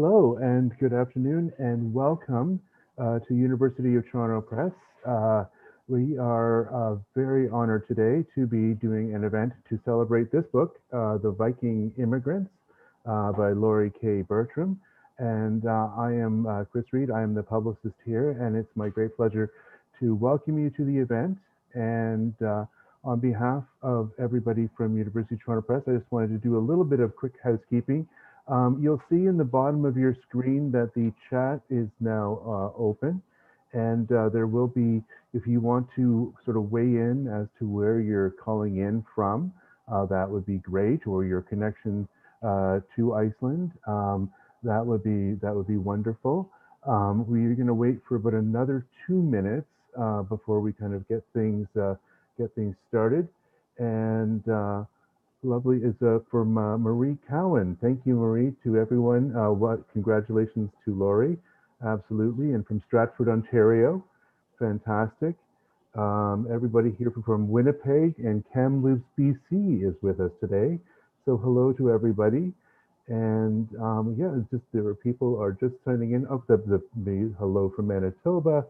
Hello and good afternoon and welcome to University of Toronto Press. Uh, we are very honored today to be doing an event to celebrate this book, The Viking Immigrants by Laurie K. Bertram. And I am Chris Reed. I am the publicist here, and it's my great pleasure to welcome you to the event. And on behalf of everybody from University of Toronto Press, I just wanted to do a little bit of quick housekeeping. You'll see in the bottom of your screen that the chat is now open, and there will be, if you want to sort of weigh in as to where you're calling in from, that would be great, or your connection to Iceland, that would be wonderful. We're going to wait for about another 2 minutes before we kind of get things started, and lovely is from Marie Cowan. Thank you, Marie, to everyone. Congratulations to Laurie, absolutely, and from Stratford, Ontario, fantastic. Everybody here from Winnipeg and Kamloops, BC, is with us today. So hello to everybody. And yeah, it's just there are people are just signing in. Oh, the hello from Manitoba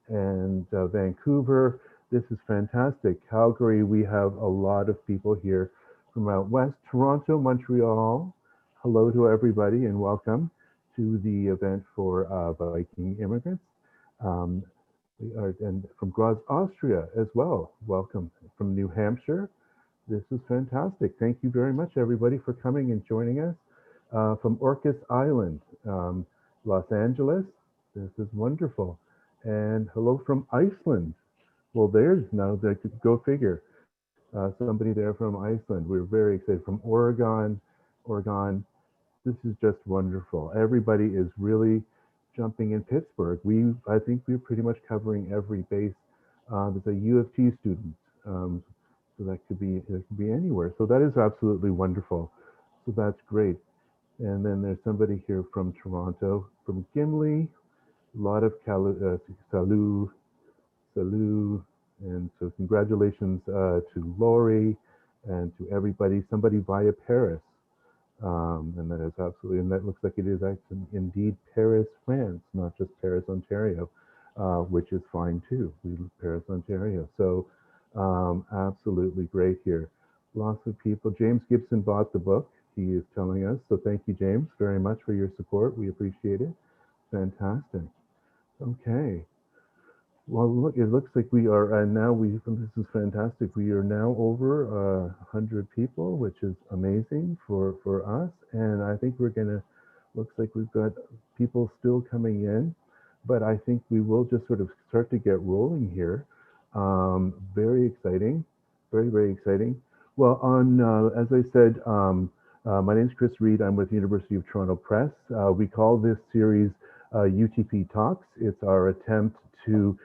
and Vancouver. This is fantastic. Calgary, we have a lot of people here from out west. Toronto, Montreal. Hello to everybody and welcome to the event for Viking immigrants. Um, we are and from Graz, Austria as well. Welcome from New Hampshire. This is fantastic. Thank you very much, everybody, for coming and joining us. From Orcas Island, Los Angeles. This is wonderful. And hello from Iceland. Well, there's now that could go figure. Somebody there from Iceland. We're very excited. From Oregon. This is just wonderful. Everybody is really jumping in Pittsburgh. I think we're pretty much covering every base. There's a U of T student, so that could be anywhere. So that is absolutely wonderful. So that's great. And then there's somebody here from Toronto, from Gimli. A lot of salut, salut, and so congratulations to Laurie and to everybody. Somebody via Paris, and that is absolutely, and that looks like it is actually indeed Paris, France, not just Paris, Ontario, which is fine too. We live Paris, Ontario. So absolutely great here. Lots of people. James Gibson bought the book. He is telling us. So thank you, James, very much for your support. We appreciate it. Fantastic. Okay. Well, look, it looks like we are now. This is fantastic. We are now over 100 people, which is amazing for us. And I think we're gonna. Looks like we've got people still coming in, but I think we will just sort of start to get rolling here. Very exciting, very exciting. Well, on as I said, my name is Chris Reed. I'm with the University of Toronto Press. We call this series UTP Talks. It's our attempt to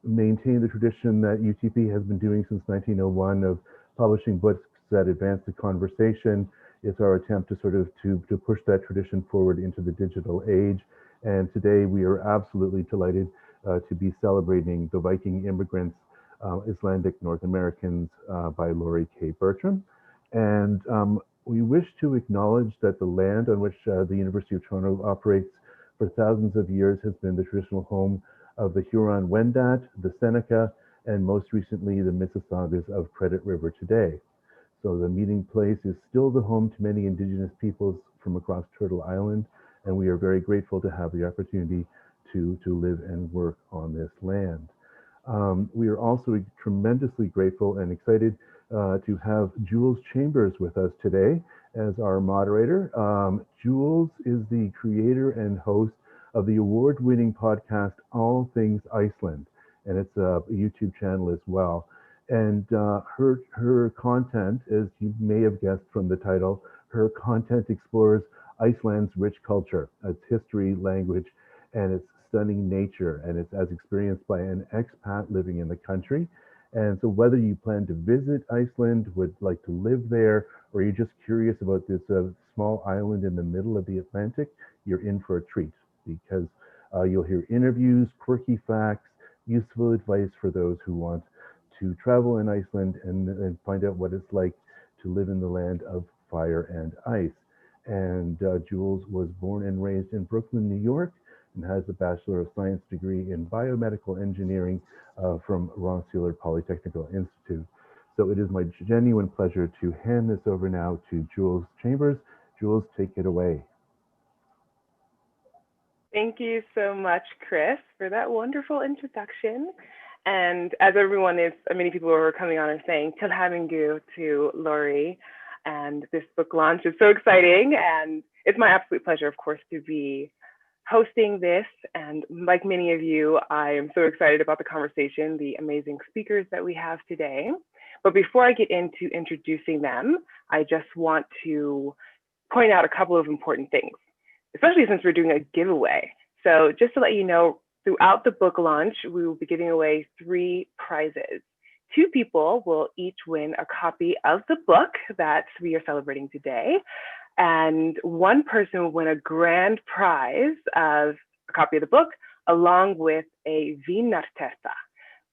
maintain the tradition that UTP has been doing since 1901 of publishing books that advance the conversation. It's our attempt to sort of to push that tradition forward into the digital age. And today we are absolutely delighted to be celebrating The Viking Immigrants, Icelandic North Americans by Laurie K. Bertram. And we wish to acknowledge that the land on which the University of Toronto operates for thousands of years has been the traditional home of the Huron-Wendat, the Seneca, and most recently the Mississaugas of Credit River today. So the meeting place is still the home to many Indigenous peoples from across Turtle Island, and we are very grateful to have the opportunity to live and work on this land. We are also tremendously grateful and excited to have Jules Chambers with us today as our moderator. Jules is the creator and host of the award-winning podcast All Things Iceland, and it's a YouTube channel as well. And her content, as you may have guessed from the title, her content explores Iceland's rich culture, its history, language, and its stunning nature, and it's as experienced by an expat living in the country. And so whether you plan to visit Iceland, would like to live there, or you're just curious about this small island in the middle of the Atlantic, you're in for a treat, because you'll hear interviews, quirky facts, useful advice for those who want to travel in Iceland and find out what it's like to live in the land of fire and ice. And Jules was born and raised in Brooklyn, New York, and has a Bachelor of Science degree in Biomedical Engineering from Rensselaer Polytechnical Institute. So it is my genuine pleasure to hand this over now to Jules Chambers. Jules, take it away. Thank you so much, Chris, for that wonderful introduction. And as everyone is, many people who are coming on are saying, Tilhamingu to Lori. And this book launch is so exciting. And it's my absolute pleasure, of course, to be hosting this. And like many of you, I am so excited about the conversation, the amazing speakers that we have today. But before I get into introducing them, I just want to point out a couple of important things, especially since we're doing a giveaway. So just to let you know, throughout the book launch, we will be giving away 3 prizes. 2 people will each win a copy of the book that we are celebrating today. And 1 person will win a grand prize of a copy of the book, along with a vinarterta.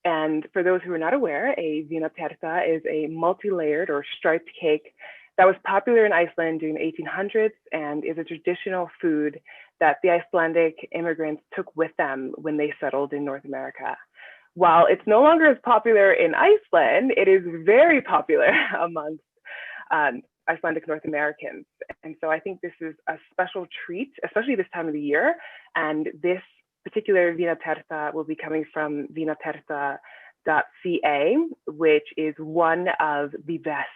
And for those who are not aware, a vinarterta is a multi-layered or striped cake that was popular in Iceland during the 1800s and is a traditional food that the Icelandic immigrants took with them when they settled in North America. While it's no longer as popular in Iceland, it is very popular amongst Icelandic North Americans. And so I think this is a special treat, especially this time of the year. And this particular vinarterta will be coming from vinarterta.ca, which is one of the best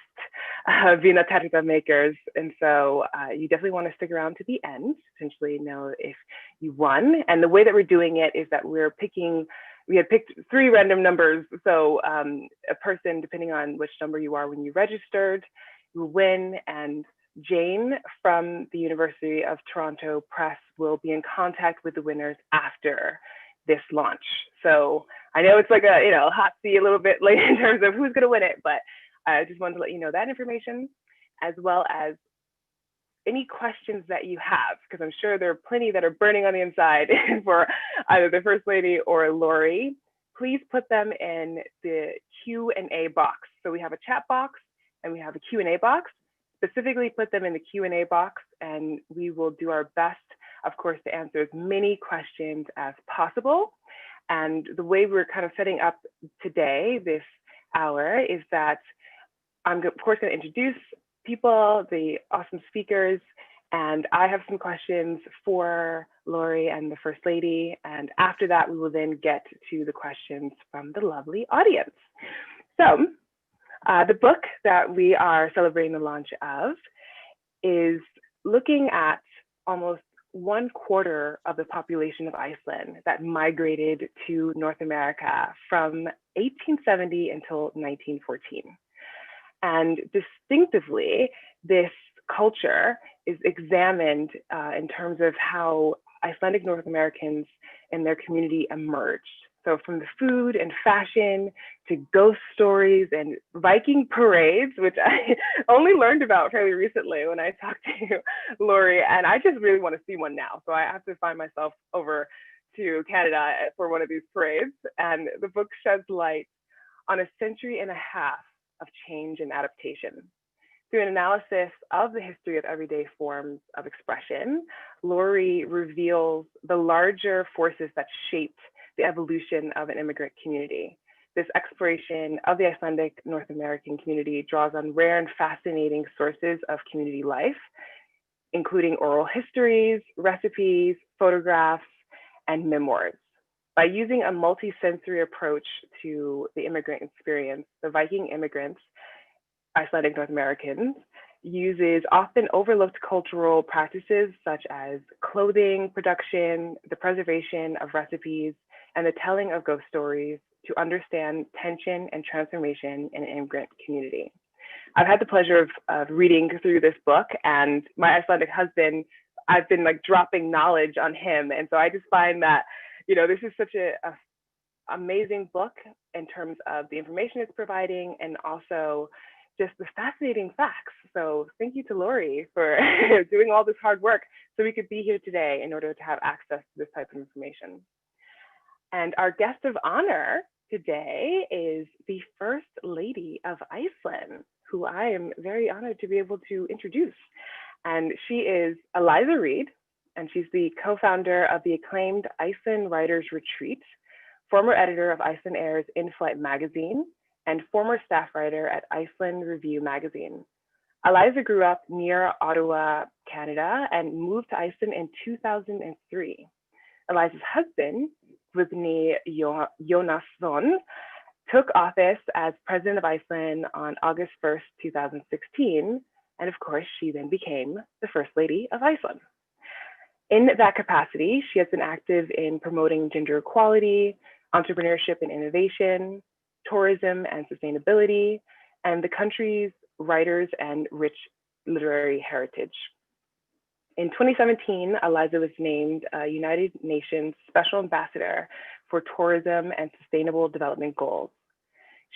vinarterta makers. And so you definitely want to stick around to the end, potentially know if you won. And the way that we're doing it is that we had picked 3 random numbers. So a person, depending on which number you are when you registered, you will win. And Jane from the University of Toronto Press will be in contact with the winners after this launch. So I know it's like a hot seat a little bit late in terms of who's going to win it, but I just wanted to let you know that information, as well as any questions that you have, because I'm sure there are plenty that are burning on the inside for either the First Lady or Lori. Please put them in the Q&A box. So we have a chat box and we have a Q&A box. Specifically put them in the Q&A box, and we will do our best, of course, to answer as many questions as possible. And the way we're kind of setting up today, this hour, is that I'm, of course, going to introduce people, the awesome speakers, and I have some questions for Lori and the First Lady. And after that, we will then get to the questions from the lovely audience. So the book that we are celebrating the launch of is looking at almost 1/4 of the population of Iceland that migrated to North America from 1870 until 1914. And distinctively, this culture is examined in terms of how Icelandic North Americans and their community emerged. So from the food and fashion to ghost stories and Viking parades, which I only learned about fairly recently when I talked to Lori, and I just really want to see one now. So I have to find myself over to Canada for one of these parades. And the book sheds light on a century and a half of change and adaptation. Through an analysis of the history of everyday forms of expression, Lori reveals the larger forces that shaped the evolution of an immigrant community. This exploration of the Icelandic North American community draws on rare and fascinating sources of community life, including oral histories, recipes, photographs, and memoirs. By using a multi-sensory approach to the immigrant experience, the Viking immigrants, Icelandic North Americans, uses often overlooked cultural practices such as clothing production, the preservation of recipes, and the telling of ghost stories to understand tension and transformation in an immigrant community. I've had the pleasure of reading through this book, and my Icelandic husband, I've been like dropping knowledge on him. And so I just find that, this is such a amazing book in terms of the information it's providing and also just the fascinating facts. So thank you to Lori for doing all this hard work so we could be here today in order to have access to this type of information. And our guest of honor today is the First Lady of Iceland, who I am very honored to be able to introduce. And she is Eliza Reid, and she's the co-founder of the acclaimed Iceland Writers Retreat, former editor of Iceland Air's In-Flight magazine, and former staff writer at Iceland Review magazine. Eliza grew up near Ottawa, Canada, and moved to Iceland in 2003. Eliza's husband, Guðni Jónasson, took office as president of Iceland on August 1st, 2016, and of course, she then became the First Lady of Iceland. In that capacity, she has been active in promoting gender equality, entrepreneurship and innovation, tourism and sustainability, and the country's writers and rich literary heritage. In 2017, Eliza was named a United Nations Special Ambassador for Tourism and Sustainable Development Goals.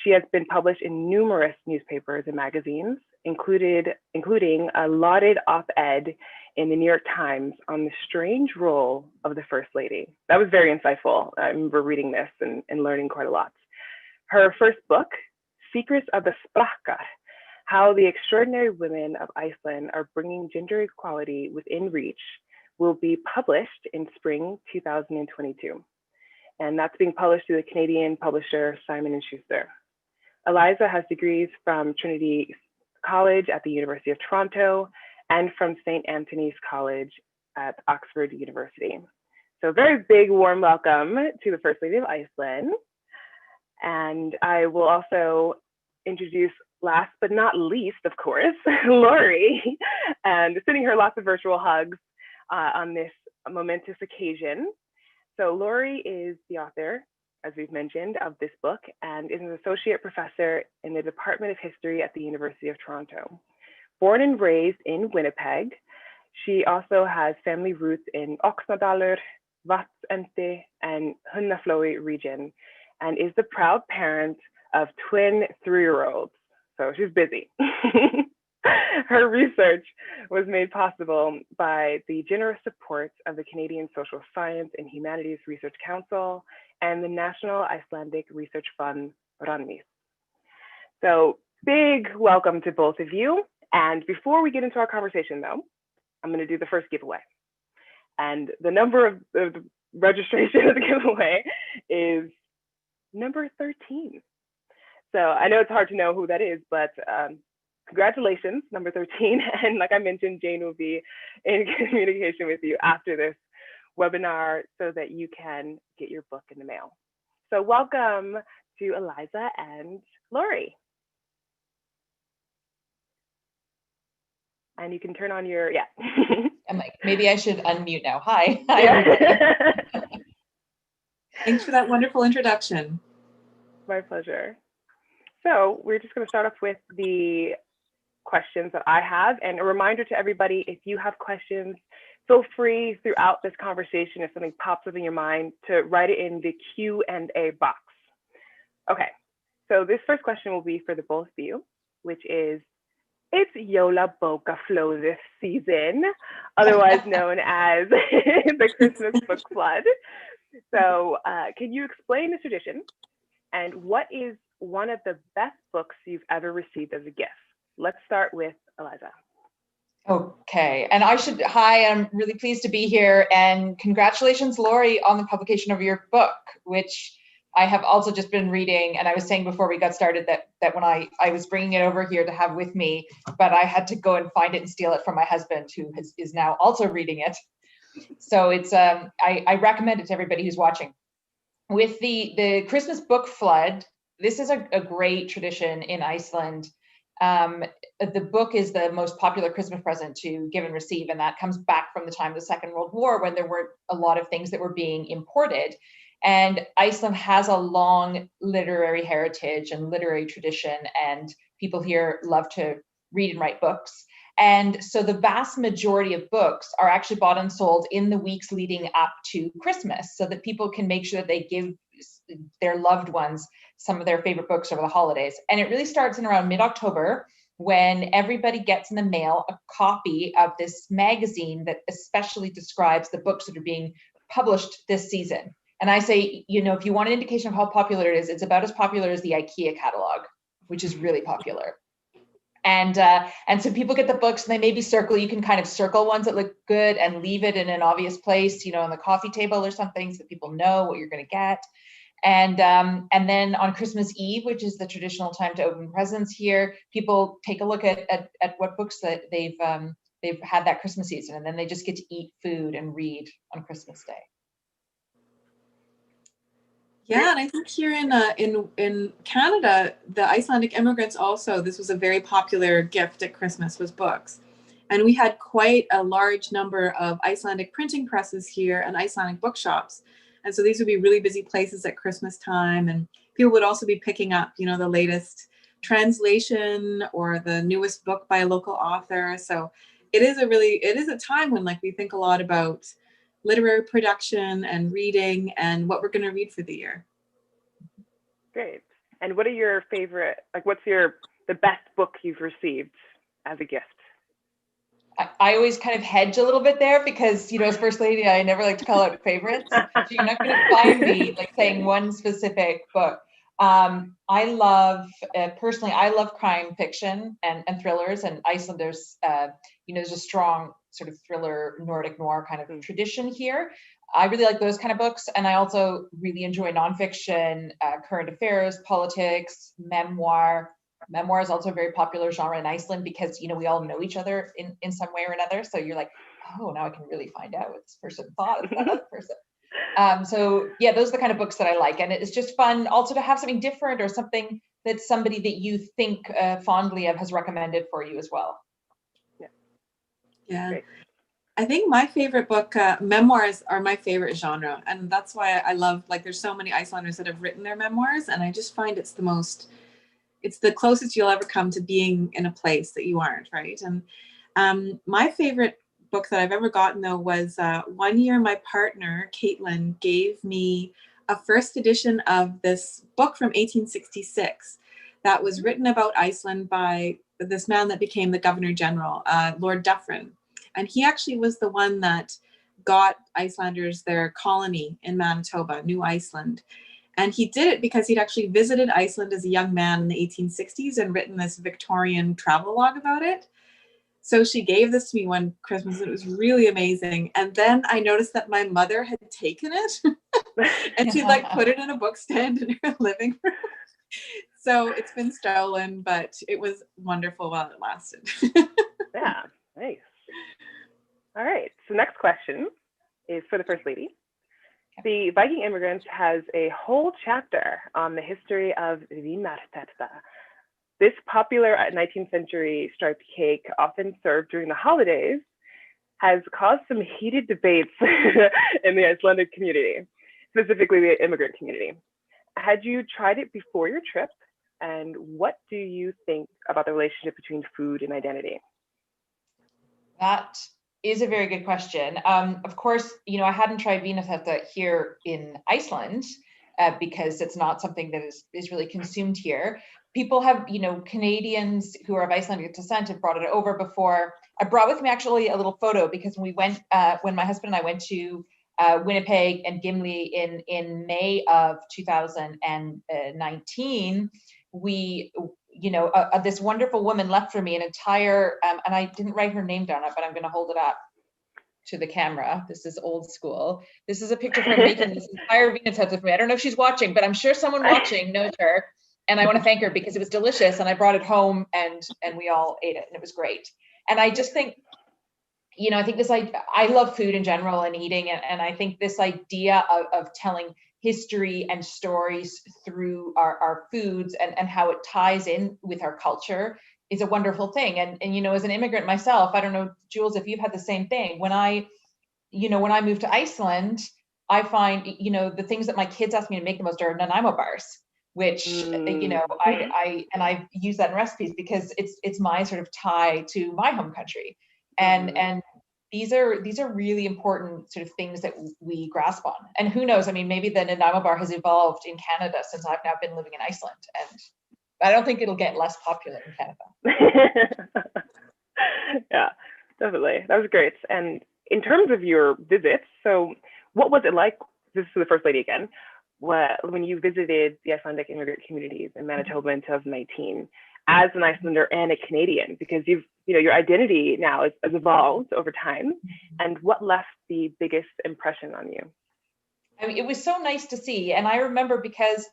She has been published in numerous newspapers and magazines, including a lauded op-ed in the New York Times on the strange role of the First Lady. That was very insightful. I remember reading this and learning quite a lot. Her first book, Secrets of the Sprakkar, How the Extraordinary Women of Iceland Are Bringing Gender Equality Within Reach, will be published in spring 2022. And that's being published through the Canadian publisher Simon & Schuster. Eliza has degrees from Trinity College at the University of Toronto and from St. Anthony's College at Oxford University. So very big warm welcome to the First Lady of Iceland. And I will also introduce, last but not least, of course, Lori, and sending her lots of virtual hugs on this momentous occasion. So Lori is the author, as we've mentioned, of this book and is an associate professor in the Department of History at the University of Toronto. Born and raised in Winnipeg, she also has family roots in Oxnadalur, Vatnsenti, and Hunnaflói region, and is the proud parent of twin 3-year-olds. So she's busy. Her research was made possible by the generous support of the Canadian Social Science and Humanities Research Council and the National Icelandic Research Fund, RANMIS. So big welcome to both of you. And before we get into our conversation though, I'm gonna do the first giveaway. And the number of the registration of the giveaway is number 13. So I know it's hard to know who that is, but congratulations, number 13. And like I mentioned, Jane will be in communication with you after this webinar so that you can get your book in the mail. So welcome to Eliza and Lori. And you can turn on your, yeah. I'm like, maybe I should unmute now. Hi. Hi, yeah. Thanks for that wonderful introduction. My pleasure. So we're just going to start off with the questions that I have, and a reminder to everybody, if you have questions, feel free throughout this conversation, if something pops up in your mind, to write it in the Q&A box. Okay, so this first question will be for the both of you, which is, it's Yola Boka Flow this season, otherwise known as the Christmas book flood. So can you explain the tradition, and what is one of the best books you've ever received as a gift? Let's start with Eliza. Okay, and hi, I'm really pleased to be here, and congratulations, Lori, on the publication of your book, which I have also just been reading. And I was saying before we got started that when I was bringing it over here to have with me, but I had to go and find it and steal it from my husband, who is now also reading it. So it's I recommend it to everybody who's watching. With the Christmas book flood, this is a great tradition in Iceland. The book is the most popular Christmas present to give and receive, and that comes back from the time of the Second World War, when there were a lot of things that were being imported. And Iceland has a long literary heritage and literary tradition, and people here love to read and write books. And so the vast majority of books are actually bought and sold in the weeks leading up to Christmas, so that people can make sure that they give their loved ones some of their favorite books over the holidays. And it really starts in around mid-October, when everybody gets in the mail a copy of this magazine that especially describes the books that are being published this season. And I say, you know, if you want an indication of how popular it is, it's about as popular as the IKEA catalog, which is really popular. And so people get the books and they maybe circle, you can kind of circle ones that look good and leave it in an obvious place, on the coffee table or something, so people know what you're going to get. And then on Christmas Eve, which is the traditional time to open presents here, people take a look at what books that they've had that Christmas season, and then they just get to eat food and read on Christmas Day. Yeah, and I think here in Canada, the Icelandic immigrants also, this was a very popular gift at Christmas, was books. And we had quite a large number of Icelandic printing presses here and Icelandic bookshops. And so these would be really busy places at Christmas time. And people would also be picking up, the latest translation or the newest book by a local author. So it is a time when we think a lot about literary production and reading and what we're going to read for the year. Great. And what are your favorite, what's the best book you've received as a gift? I always kind of hedge a little bit there because, as First Lady, I never like to call out favorites. So you're not going to find me saying one specific book. Personally, I love crime fiction and thrillers, and Iceland, there's a strong sort of thriller, Nordic noir kind of tradition here. I really like those kind of books. And I also really enjoy nonfiction, current affairs, politics, memoir. Memoir is also a very popular genre in Iceland because, we all know each other in some way or another. So you're like, oh, now I can really find out what this person thought of that other person. So yeah, those are the kind of books that I like. And it's just fun also to have something different or something that somebody that you think fondly of has recommended for you as well. Yeah. Great. I think my favorite book, memoirs are my favorite genre. And that's why I love, there's so many Icelanders that have written their memoirs. And I just find it's the closest you'll ever come to being in a place that you aren't, right? And my favorite book that I've ever gotten, though, was one year my partner, Caitlin, gave me a first edition of this book from 1866 that was written about Iceland by this man that became the Governor General, Lord Dufferin. And he actually was the one that got Icelanders their colony in Manitoba, New Iceland. And he did it because he'd actually visited Iceland as a young man in the 1860s and written this Victorian travelogue about it. So she gave this to me one Christmas. It was really amazing. And then I noticed that my mother had taken it and she put it in a book stand in her living room. So it's been stolen, but it was wonderful while it lasted. Yeah, nice. All right. So next question is for the First Lady. The Viking Immigrants has a whole chapter on the history of Vinarterta. This popular 19th century striped cake, often served during the holidays, has caused some heated debates in the Icelandic community, specifically the immigrant community. Had you tried it before your trip? And what do you think about the relationship between food and identity? That is a very good question. Of course, I hadn't tried Vinarterta here in Iceland because it's not something that is really consumed here. People have, Canadians who are of Icelandic descent have brought it over before. I brought with me actually a little photo because when my husband and I went to Winnipeg and Gimli in May of 2019, we, this wonderful woman left for me an entire, and I didn't write her name down, but I'm going to hold it up to the camera. This is old school. This is a picture of her making this entire Vinarterta for me. I don't know if she's watching, but I'm sure someone watching knows her. And I want to thank her because it was delicious. And I brought it home and we all ate it and it was great. And I just think, I think I love food in general and eating. And I think this idea of telling history and stories through our foods and how it ties in with our culture is a wonderful thing. And as an immigrant myself, I don't know, Jules, if you've had the same thing. When I moved to Iceland, I find, the things that my kids ask me to make the most are Nanaimo bars, which, I've used that in recipes because it's my sort of tie to my home country. And these are really important sort of things that we grasp on. And who knows, maybe the Nanaimo bar has evolved in Canada since I've now been living in Iceland. And I don't think it'll get less popular in Canada. Yeah, definitely. That was great. And in terms of your visits, so what was it like? This is the First Lady again. When you visited the Icelandic immigrant communities in Manitoba in 2019, as an Icelander and a Canadian, because your identity now has evolved over time. And what left the biggest impression on you? I mean, it was so nice to see. And I remember because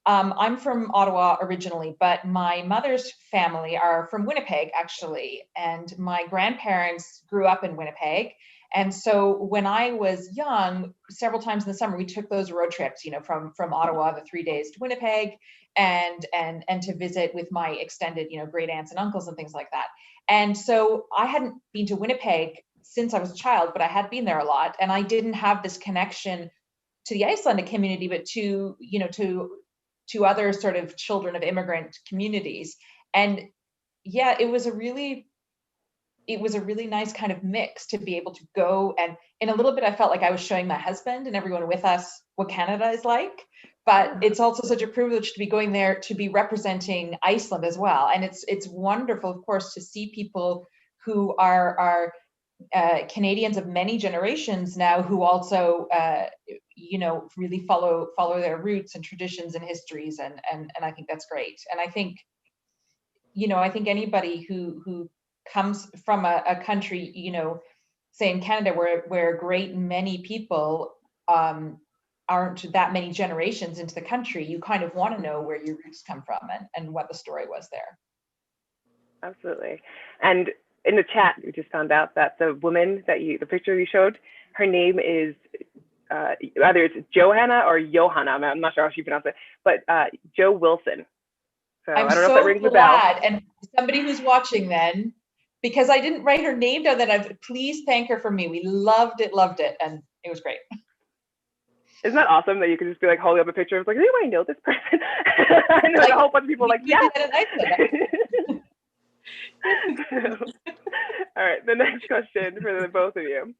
I'm from Ottawa originally, but my mother's family are from Winnipeg, actually. And my grandparents grew up in Winnipeg. And so when I was young, several times in the summer, we took those road trips, from Ottawa, the 3 days to Winnipeg, and to visit with my extended, great aunts and uncles and things like that. And so I hadn't been to Winnipeg since I was a child, but I had been there a lot. And I didn't have this connection to the Icelandic community, but to other sort of children of immigrant communities. And yeah, it was a really nice kind of mix to be able to go, and in a little bit, I felt like I was showing my husband and everyone with us what Canada is like, but it's also such a privilege to be going there to be representing Iceland as well. And it's wonderful, of course, to see people who are Canadians of many generations now, who also really follow their roots and traditions and histories, and I think that's great. And I think anybody who comes from a country, say in Canada, where a great many people aren't that many generations into the country, you kind of want to know where your roots come from and what the story was there. Absolutely. And in the chat, we just found out that the woman the picture you showed, her name is either it's Johanna or Johanna. I'm not sure how she pronounced it, but Jo Wilson. So I'm I don't know so if that rings a glad. bell. And somebody who's watching then, because I didn't write her name down, then please thank her for me. We loved it, and it was great. Isn't that awesome that you can just be like holding up a picture of like, does anybody know this person? And like, a whole bunch of people like, yes. All right, the next question for the both of you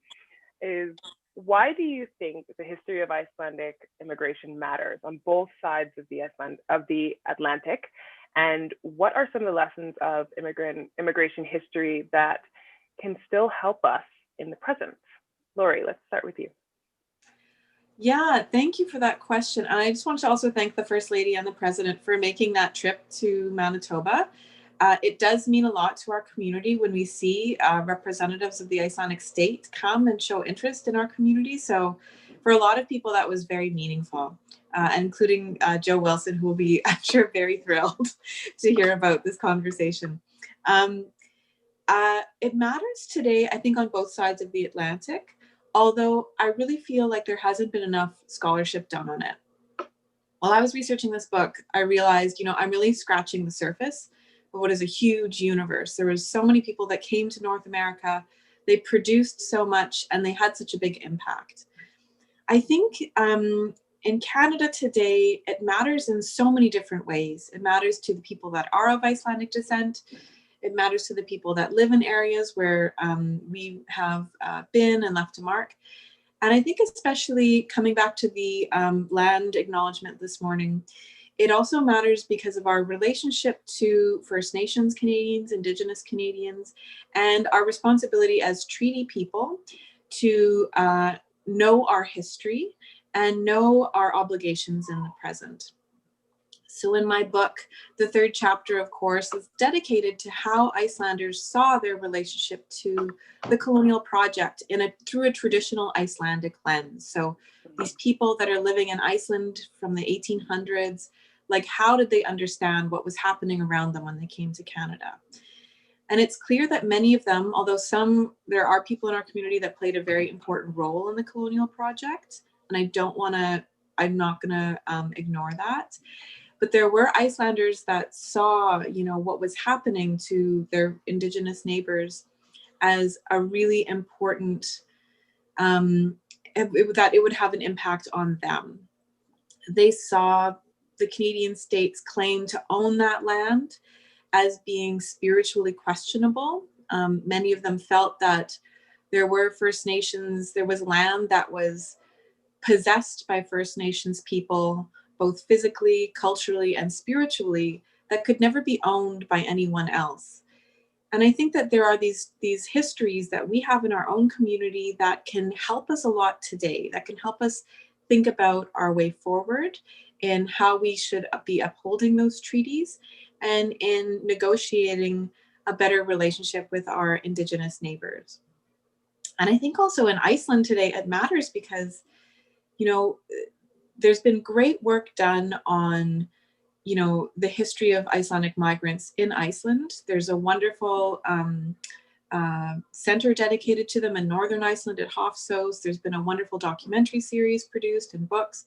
is, why do you think the history of Icelandic immigration matters on both sides of the Atlantic? And what are some of the lessons of immigration history that can still help us in the present? Lori, let's start with you. Yeah, thank you for that question. And I just want to also thank the First Lady and the President for making that trip to Manitoba. It does mean a lot to our community when we see representatives of the Icelandic state come and show interest in our community. So for a lot of people, that was very meaningful, including Jo Wilson, who will be, I'm sure, very thrilled to hear about this conversation. It matters today, I think, on both sides of the Atlantic, although I really feel like there hasn't been enough scholarship done on it. While I was researching this book, I realized, I'm really scratching the surface of what is a huge universe. There was so many people that came to North America, they produced so much, and they had such a big impact. I think in Canada today, it matters in so many different ways. It matters to the people that are of Icelandic descent. It matters to the people that live in areas where we have been and left a mark. And I think especially coming back to the land acknowledgement this morning, it also matters because of our relationship to First Nations Canadians, Indigenous Canadians, and our responsibility as treaty people to know our history and know our obligations in the present. So in my book, the third chapter, of course, is dedicated to how Icelanders saw their relationship to the colonial project through a traditional Icelandic lens. So these people that are living in Iceland from the 1800s, like, how did they understand what was happening around them when they came to Canada? And it's clear that many of them, although there are people in our community that played a very important role in the colonial project, and I'm not gonna ignore that. But there were Icelanders that saw, what was happening to their Indigenous neighbors as a really important, that it would have an impact on them. They saw the Canadian state's claim to own that land as being spiritually questionable. Many of them felt that there were First Nations, there was land that was possessed by First Nations people, both physically, culturally, and spiritually, that could never be owned by anyone else. And I think that there are these histories that we have in our own community that can help us a lot today, that can help us think about our way forward and how we should be upholding those treaties, and in negotiating a better relationship with our Indigenous neighbors. And I think also in Iceland today, it matters because, you know, there's been great work done on, you know, the history of Icelandic migrants in Iceland. There's a wonderful center dedicated to them in Northern Iceland at Hofsós. There's been a wonderful documentary series produced and books,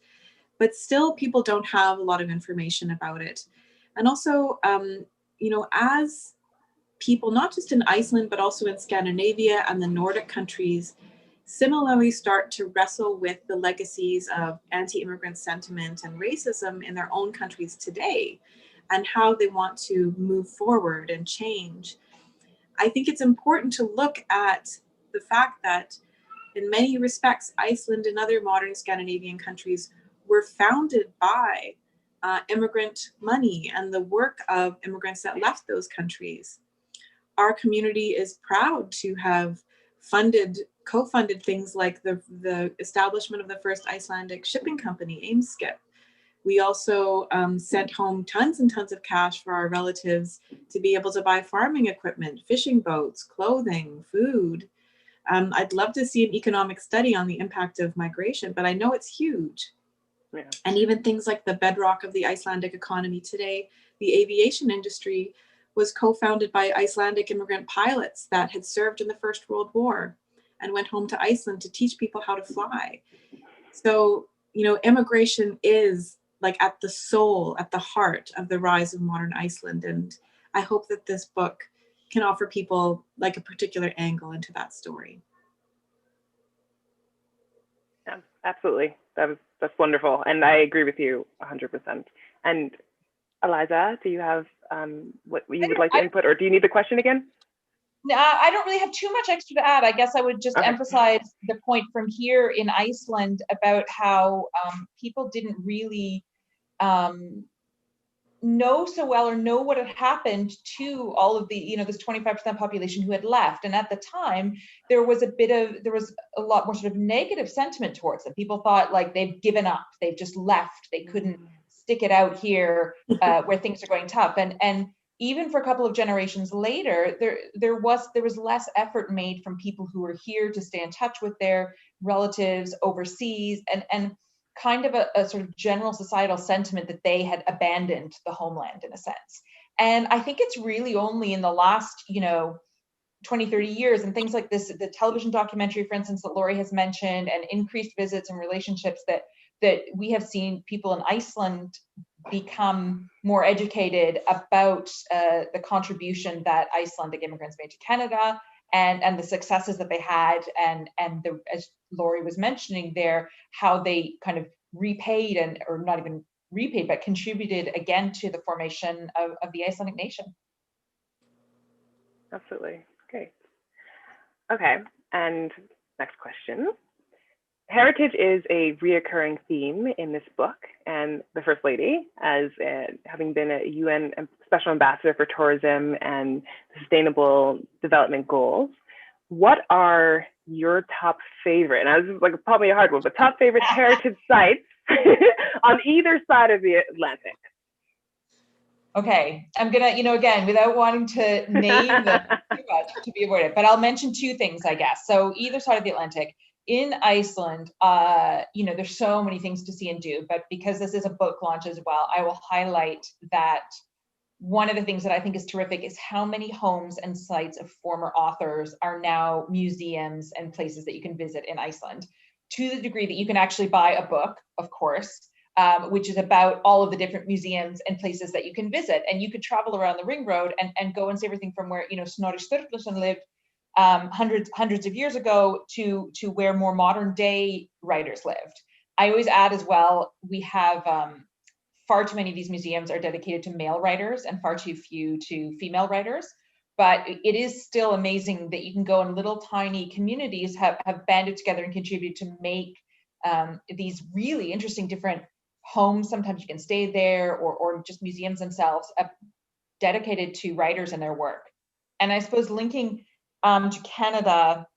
but still people don't have a lot of information about it. And also, you know, as people, not just in Iceland, but also in Scandinavia and the Nordic countries, similarly start to wrestle with the legacies of anti-immigrant sentiment and racism in their own countries today and how they want to move forward and change. I think it's important to look at the fact that in many respects, Iceland and other modern Scandinavian countries were founded by immigrant money and the work of immigrants that left those countries. Our community is proud to have co-funded things like the establishment of the first Icelandic shipping company, Eimskip. We also sent home tons and tons of cash for our relatives to be able to buy farming equipment, fishing boats, clothing, food. I'd love to see an economic study on the impact of migration, but I know it's huge. Yeah. And even things like the bedrock of the Icelandic economy today, the aviation industry, was co-founded by Icelandic immigrant pilots that had served in the First World War and went home to Iceland to teach people how to fly. So, you know, immigration is like at the soul, at the heart of the rise of modern Iceland. And I hope that this book can offer people like a particular angle into that story. Yeah, absolutely. That's wonderful. And I agree with you 100%. And Eliza, do you have what you would like to input, or do you need the question again? I don't really have too much extra to add. I guess I would just emphasize the point from here in Iceland about how people didn't really know so well or know what had happened to all of the, you know, this 25% population who had left. And at the time, there was a lot more sort of negative sentiment towards them. People thought like they've given up, they've just left, they couldn't stick it out here where things are going tough. And even for a couple of generations later, there was less effort made from people who were here to stay in touch with their relatives overseas, and kind of a sort of general societal sentiment that they had abandoned the homeland in a sense. And I think it's really only in the last, 20, 30 years and things like this, the television documentary, for instance, that Laurie has mentioned, and increased visits and relationships that we have seen people in Iceland become more educated about the contribution that Icelandic immigrants made to Canada, and the successes that they had, and as Laurie was mentioning there, how they kind of repaid or not even repaid, but contributed again to the formation of the Icelandic nation. Absolutely. Great. Okay, and next question. Heritage is a reoccurring theme in this book, and the First Lady, as having been a UN Special Ambassador for Tourism and Sustainable Development Goals, what are your top favorite, and this is like probably a hard one, but top favorite heritage sites on either side of the Atlantic? Okay, I'm gonna, again, without wanting to name them too much to be avoided, but I'll mention two things, I guess. So either side of the Atlantic. In Iceland, there's so many things to see and do, but because this is a book launch as well, I will highlight that one of the things that I think is terrific is how many homes and sites of former authors are now museums and places that you can visit in Iceland, to the degree that you can actually buy a book, of course, which is about all of the different museums and places that you can visit. And you could travel around the ring road and go and see everything from where, Snorri Sturluson lived hundreds of years ago to where more modern day writers lived. I always add as well, we have far too many of these museums are dedicated to male writers and far too few to female writers. But it is still amazing that you can go in little tiny communities have banded together and contribute to make these really interesting different homes. Sometimes you can stay there, or just museums themselves dedicated to writers and their work. And I suppose linking to Canada,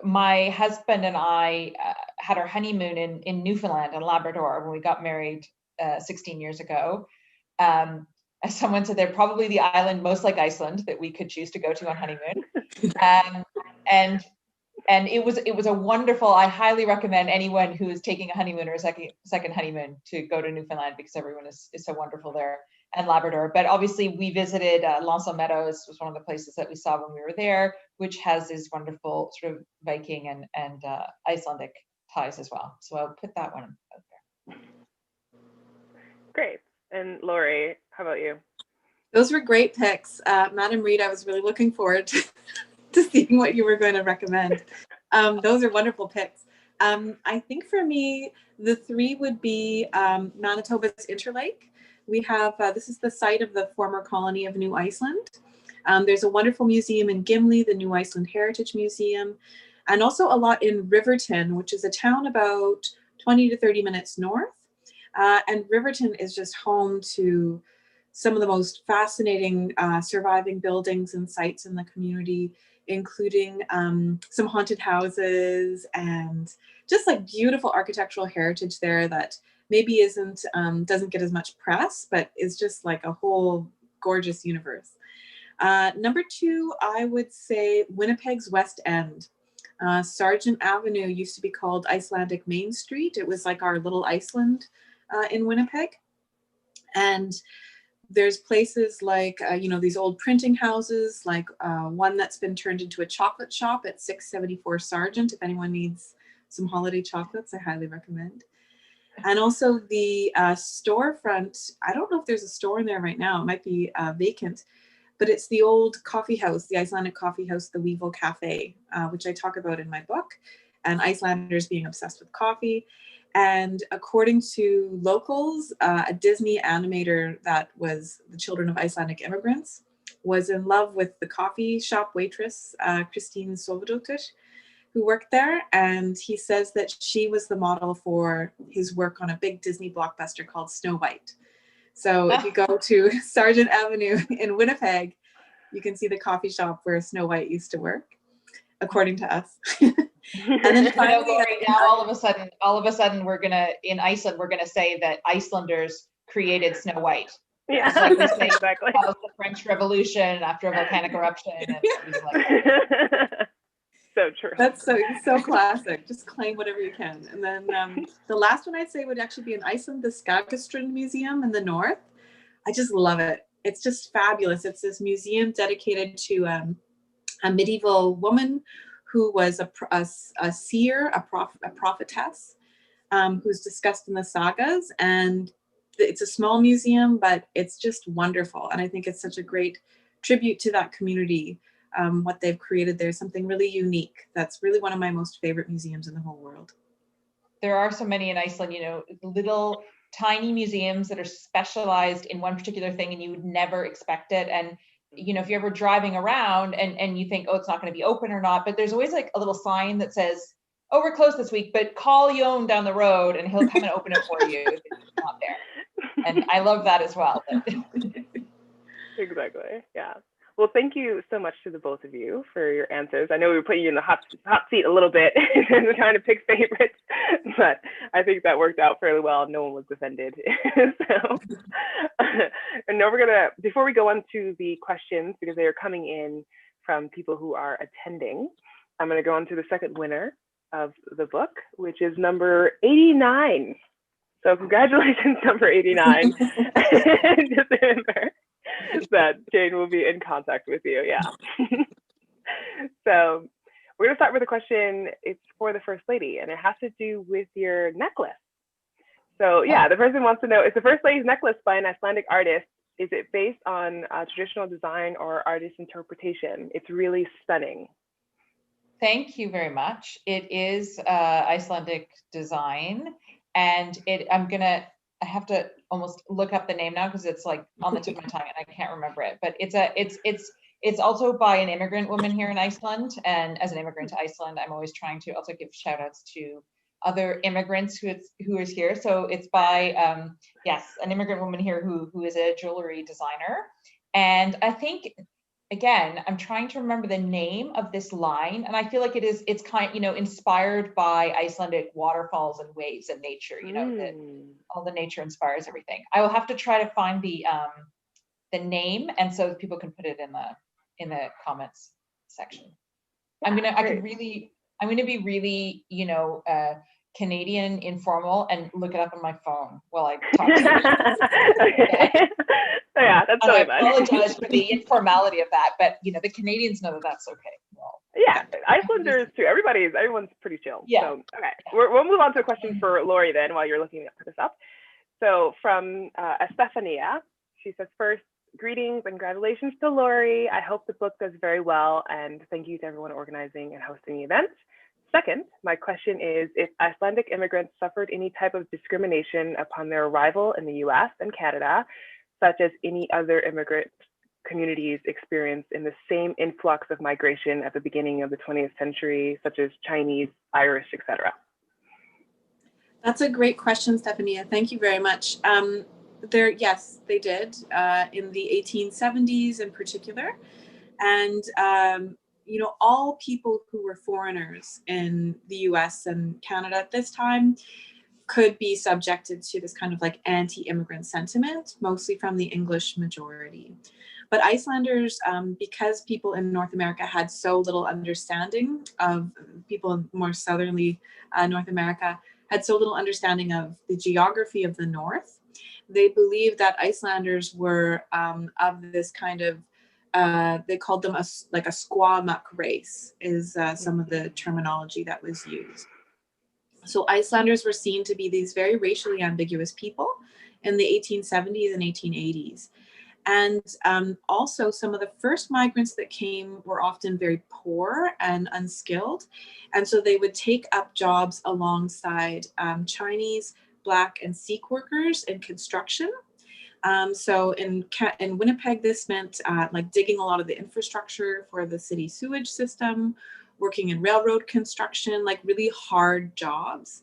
my husband and I had our honeymoon in Newfoundland and Labrador when we got married 16 years ago. As someone said, they're probably the island most like Iceland that we could choose to go to on honeymoon. And it was a wonderful, I highly recommend anyone who is taking a honeymoon or a second honeymoon to go to Newfoundland, because everyone is so wonderful there, and Labrador. But obviously we visited L'Anse Meadows, was one of the places that we saw when we were there, which has this wonderful sort of Viking and Icelandic ties as well. So I'll put that one out there. Great. And Lori, how about you? Those were great picks. Madam Reed, I was really looking forward to seeing what you were going to recommend. Those are wonderful picks. I think for me, the three would be Manitoba's Interlake. We have, this is the site of the former colony of New Iceland. There's a wonderful museum in Gimli, the New Iceland Heritage Museum, and also a lot in Riverton, which is a town about 20 to 30 minutes north. And Riverton is just home to some of the most fascinating surviving buildings and sites in the community, including some haunted houses and just like beautiful architectural heritage there that maybe doesn't get as much press, but is just like a whole gorgeous universe. Number two, I would say Winnipeg's West End. Sargent Avenue used to be called Icelandic Main Street. It was like our little Iceland in Winnipeg. And there's places like, these old printing houses, like one that's been turned into a chocolate shop at 674 Sargent. If anyone needs some holiday chocolates, I highly recommend. And also the storefront, I don't know if there's a store in there right now. It might be vacant, but it's the old coffee house, the Icelandic coffee house, the Weevil Cafe, which I talk about in my book, and Icelanders being obsessed with coffee. And according to locals, a Disney animator that was the children of Icelandic immigrants was in love with the coffee shop waitress, Christine Sovadottir, who worked there. And he says that she was the model for his work on a big Disney blockbuster called Snow White. So if you go to Sargent Avenue in Winnipeg, you can see the coffee shop where Snow White used to work, according to us. And then finally, Lori, now all of a sudden in Iceland, we're gonna say that Icelanders created Snow White. Yeah, like we say, exactly. That was the French Revolution after a volcanic eruption. And it was like, so true. That's so classic. Just claim whatever you can. And then the last one I'd say would actually be in Iceland, the Skagastrand Museum in the north. I just love it. It's just fabulous. It's this museum dedicated to a medieval woman who was a seer, a prophetess, who's discussed in the sagas. And it's a small museum, but it's just wonderful. And I think it's such a great tribute to that community. What they've created there, something really unique. That's really one of my most favorite museums in the whole world. There are so many in Iceland, little tiny museums that are specialized in one particular thing, and you would never expect it. And if you're ever driving around and you think, oh, it's not going to be open or not, but there's always like a little sign that says, oh, we're closed this week, but call Jon down the road and he'll come and open it for you if it's not there. And I love that as well. Exactly. Yeah. Well, thank you so much to the both of you for your answers. I know we were putting you in the hot seat a little bit and trying to pick favorites, but I think that worked out fairly well. No one was offended. And now before we go on to the questions, because they are coming in from people who are attending, I'm going to go on to the second winner of the book, which is number 89. So congratulations, number 89. Just remember that Jane will be in contact with you. Yeah. So we're going to start with a question. It's for the First Lady, and it has to do with your necklace. So yeah, the person wants to know, is the First Lady's necklace by an Icelandic artist? Is it based on traditional design or artist interpretation? It's really stunning. Thank you very much. It is Icelandic design, and I have to almost look up the name now because it's like on the tip of my tongue and I can't remember it. But it's also by an immigrant woman here in Iceland. And as an immigrant to Iceland, I'm always trying to also give shout outs to other immigrants who is here. So it's by an immigrant woman here who is a jewelry designer. And I think, again, I'm trying to remember the name of this line, and I feel like it's kind inspired by Icelandic waterfalls and waves and nature, that all the nature inspires everything. I will have to try to find the name, and so people can put it in the comments section. Yeah, I'm great. gonna be really, Canadian informal and look it up on my phone while I talk to you. Okay. Yeah, that's And I totally fine. apologize for the informality of that, but the Canadians know that that's okay. Well, Yeah, Icelanders too. Everyone's pretty chill. Yeah. So okay, we'll move on to a question for Lori then while you're looking this up. So from Estefania, she says, first, greetings and congratulations to Lori. I hope the book does very well, and thank you to everyone organizing and hosting the event. Second, my question is if Icelandic immigrants suffered any type of discrimination upon their arrival in the US and Canada, such as any other immigrant communities experienced in the same influx of migration at the beginning of the 20th century, such as Chinese, Irish, etc. That's a great question, Stefania. Thank you very much. Yes, they did in the 1870s in particular. And, all people who were foreigners in the US and Canada at this time could be subjected to this kind of like anti-immigrant sentiment, mostly from the English majority. But Icelanders, because people in North America had so little understanding of people in more southerly North America, had so little understanding of the geography of the North, they believed that Icelanders were of this kind of, they called them a squaw-muck race, is some of the terminology that was used. So Icelanders were seen to be these very racially ambiguous people in the 1870s and 1880s. And also some of the first migrants that came were often very poor and unskilled. And so they would take up jobs alongside Chinese, Black, and Sikh workers in construction. So in Winnipeg, this meant like digging a lot of the infrastructure for the city sewage system, working in railroad construction, like really hard jobs.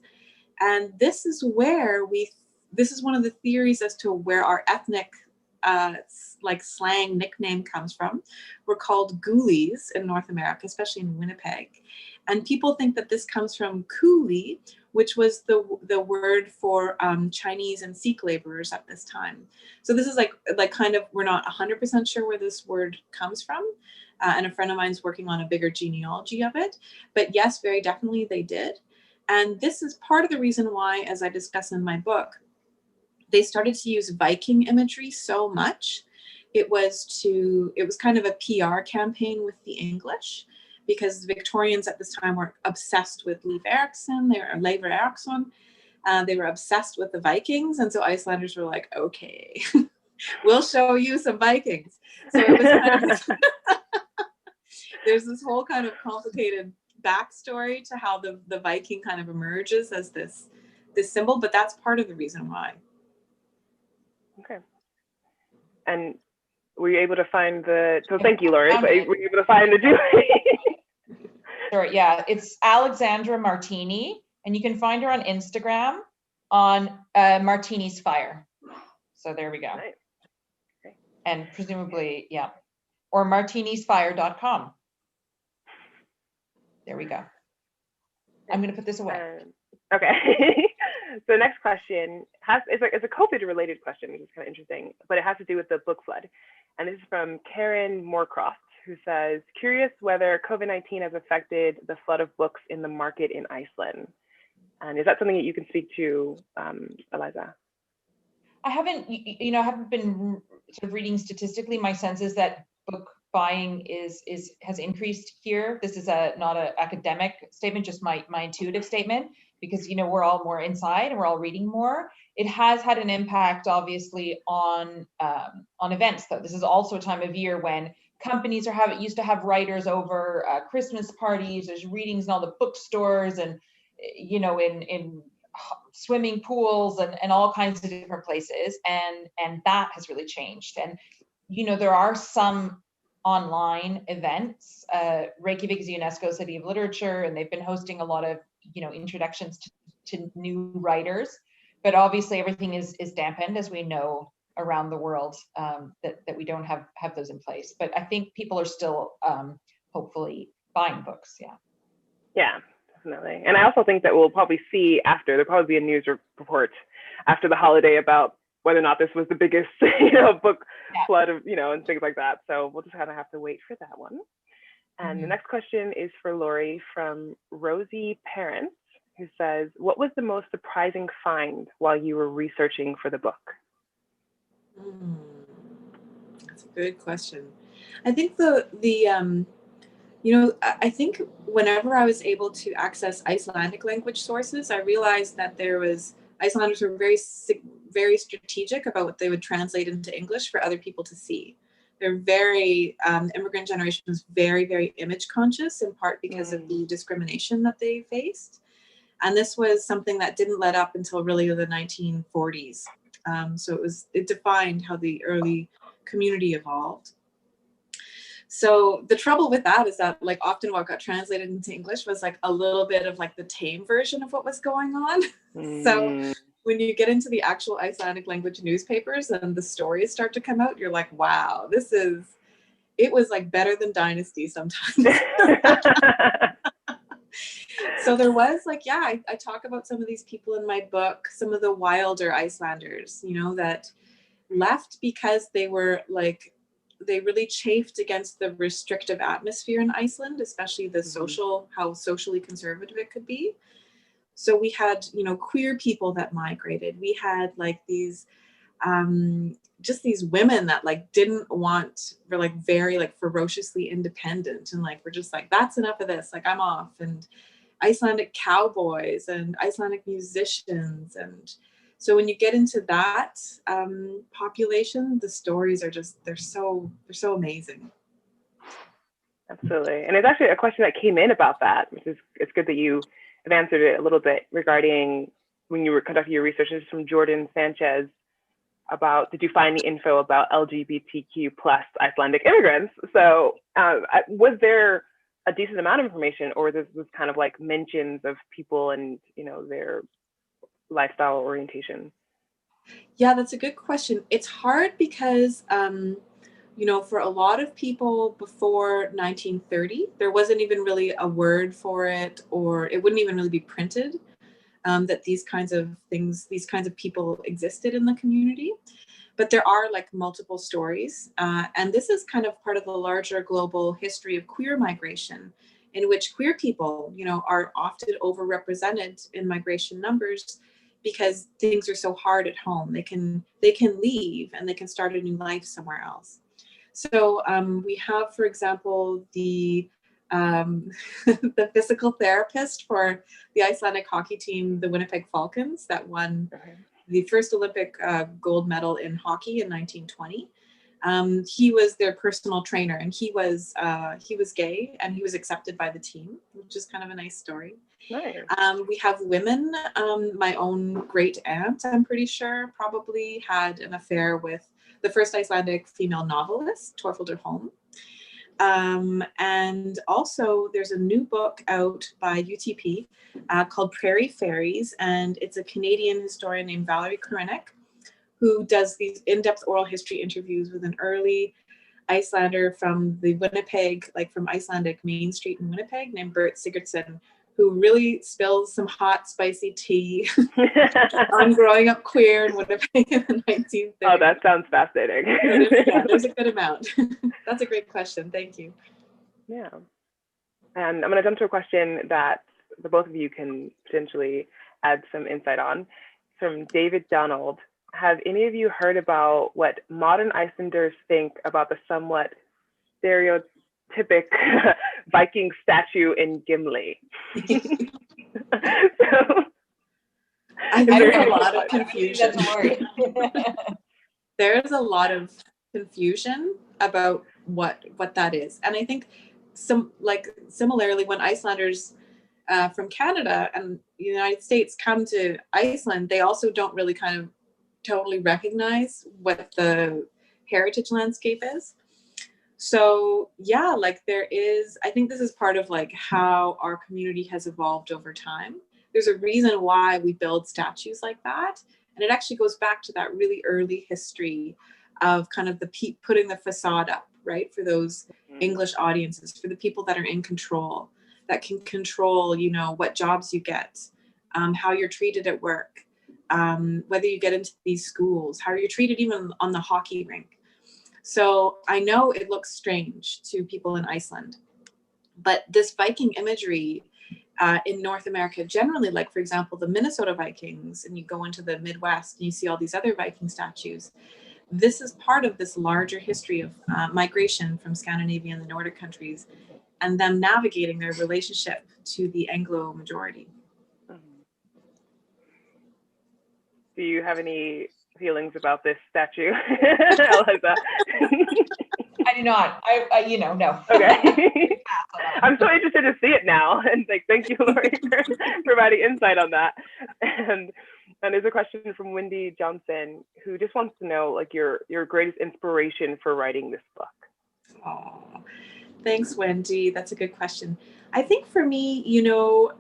And this is one of the theories as to where our ethnic slang nickname comes from. We're called ghoulies in North America, especially in Winnipeg. And people think that this comes from coolie, which was the word for Chinese and Sikh laborers at this time. So this is like kind of, we're not 100% sure where this word comes from. And a friend of mine's working on a bigger genealogy of it. But yes, very definitely they did. And this is part of the reason why, as I discuss in my book, they started to use Viking imagery so much. It was kind of a PR campaign with the English, because Victorians at this time were obsessed with Leif Erikson. They were obsessed with the Vikings. And so Icelanders were like, okay, we'll show you some Vikings. So it was kind of, there's this whole kind of complicated backstory to how the Viking kind of emerges as this symbol, but that's part of the reason why. Okay. And were you able to find so thank you, Lori, but were you able to find the Jew? Sure, yeah, it's Alexandra Martini, and you can find her on Instagram on Martini's Fire. So there we go. Nice. Okay. And presumably, yeah, or martinisfire.com. There we go. I'm going to put this away. Okay. So next question it's a COVID related question, which is kind of interesting, but it has to do with the book flood. And this is from Karen Moorcroft, who says, curious whether COVID-19 has affected the flood of books in the market in Iceland. And is that something that you can speak to, Eliza? I haven't been sort of reading statistically. My sense is that book buying has increased here. This is not an academic statement, just my intuitive statement, because we're all more inside and we're all reading more. It has had an impact, obviously, on events, though. This is also a time of year when companies used to have writers over Christmas parties. There's readings in all the bookstores and in swimming pools and all kinds of different places, and that has really changed. And there are some online events. Reykjavik is a UNESCO city of literature, and they've been hosting a lot of introductions to new writers, but obviously everything is dampened, as we know, around the world, that we don't have those in place. But I think people are still hopefully buying books. Yeah Definitely. And I also think that we'll probably see there'll probably be a news report after the holiday about whether or not this was the biggest, book flood of, and things like that. So we'll just kind of have to wait for that one. And the next question is for Lori from Rosie Parents, who says, what was the most surprising find while you were researching for the book? That's a good question. I think I think whenever I was able to access Icelandic language sources, I realized that Icelanders were very strategic about what they would translate into English for other people to see. They're immigrant generation was very, very image conscious, in part because of the discrimination that they faced. And this was something that didn't let up until really the 1940s. So it defined how the early community evolved. So the trouble with that is that like often what got translated into English was like a little bit of like the tame version of what was going on. So when you get into the actual Icelandic language newspapers and the stories start to come out, you're like, wow, it was like better than Dynasty sometimes. So there was like, I talk about some of these people in my book, some of the wilder Icelanders, that left because they were like, they really chafed against the restrictive atmosphere in Iceland, especially the how socially conservative it could be. So we had, queer people that migrated. We had like these, just these women that like were like very like ferociously independent and like, we're just like, that's enough of this. Like I'm off. And Icelandic cowboys and Icelandic musicians. And so when you get into that population, the stories are just, they're so amazing. Absolutely. And it's actually a question that came in about that, which is, it's good that you have answered it a little bit regarding when you were conducting your research. This is from Jordan Sanchez about, did you find the info about LGBTQ plus Icelandic immigrants? So was there a decent amount of information, or this was kind of like mentions of people and, their lifestyle orientation? Yeah, that's a good question. It's hard because, for a lot of people before 1930, there wasn't even really a word for it, or it wouldn't even really be printed, that these kinds of people existed in the community. But there are like multiple stories. And this is kind of part of the larger global history of queer migration, in which queer people, are often overrepresented in migration numbers because things are so hard at home. They can leave and they can start a new life somewhere else. So we have, for example, the the physical therapist for the Icelandic hockey team, the Winnipeg Falcons, that won the first Olympic gold medal in hockey in 1920. He was their personal trainer, and he was gay, and he was accepted by the team, which is kind of a nice story. Nice. We have women. My own great aunt, I'm pretty sure, probably had an affair with the first Icelandic female novelist, Torfildur Holm. And also there's a new book out by UTP called Prairie Fairies, and it's a Canadian historian named Valerie Korenek, who does these in-depth oral history interviews with an early Icelander from the Winnipeg, like from Icelandic Main Street in Winnipeg, named Bert Sigurdsson, who really spills some hot, spicy tea on growing up queer in Winnipeg in the 1930s. Oh, that sounds fascinating. There's a good amount. That's a great question. Thank you. Yeah. And I'm going to jump to a question that the both of you can potentially add some insight on. From David Donald. Have any of you heard about what modern Icelanders think about the somewhat stereotypic Viking statue in Gimli? I think there's a lot of confusion. There's a lot of confusion about what that is. And I think similarly, when Icelanders from Canada and the United States come to Iceland, they also don't really kind of totally recognize what the heritage landscape is. So yeah, like I think this is part of like how our community has evolved over time. There's a reason why we build statues like that. And it actually goes back to that really early history of kind of putting the facade up, right? For those English audiences, for the people that are in control. that can control, you know, what jobs you get, how you're treated at work, whether you get into these schools, how you're treated even on the hockey rink. So I know it looks strange to people in Iceland, but this Viking imagery in North America generally, like for example, the Minnesota Vikings, and you go into the Midwest and you see all these other Viking statues, this is part of this larger history of migration from Scandinavia and the Nordic countries and them navigating their relationship to the Anglo majority. Do you have any feelings about this statue, Eliza? I do not. I you know, no. Okay. I'm so interested to see it now, and like, thank you, Lori, for providing insight on that. And there's a question from Wendy Johnson, who just wants to know, like, your greatest inspiration for writing this book. Oh, thanks, Wendy. That's a good question. I think for me, you know,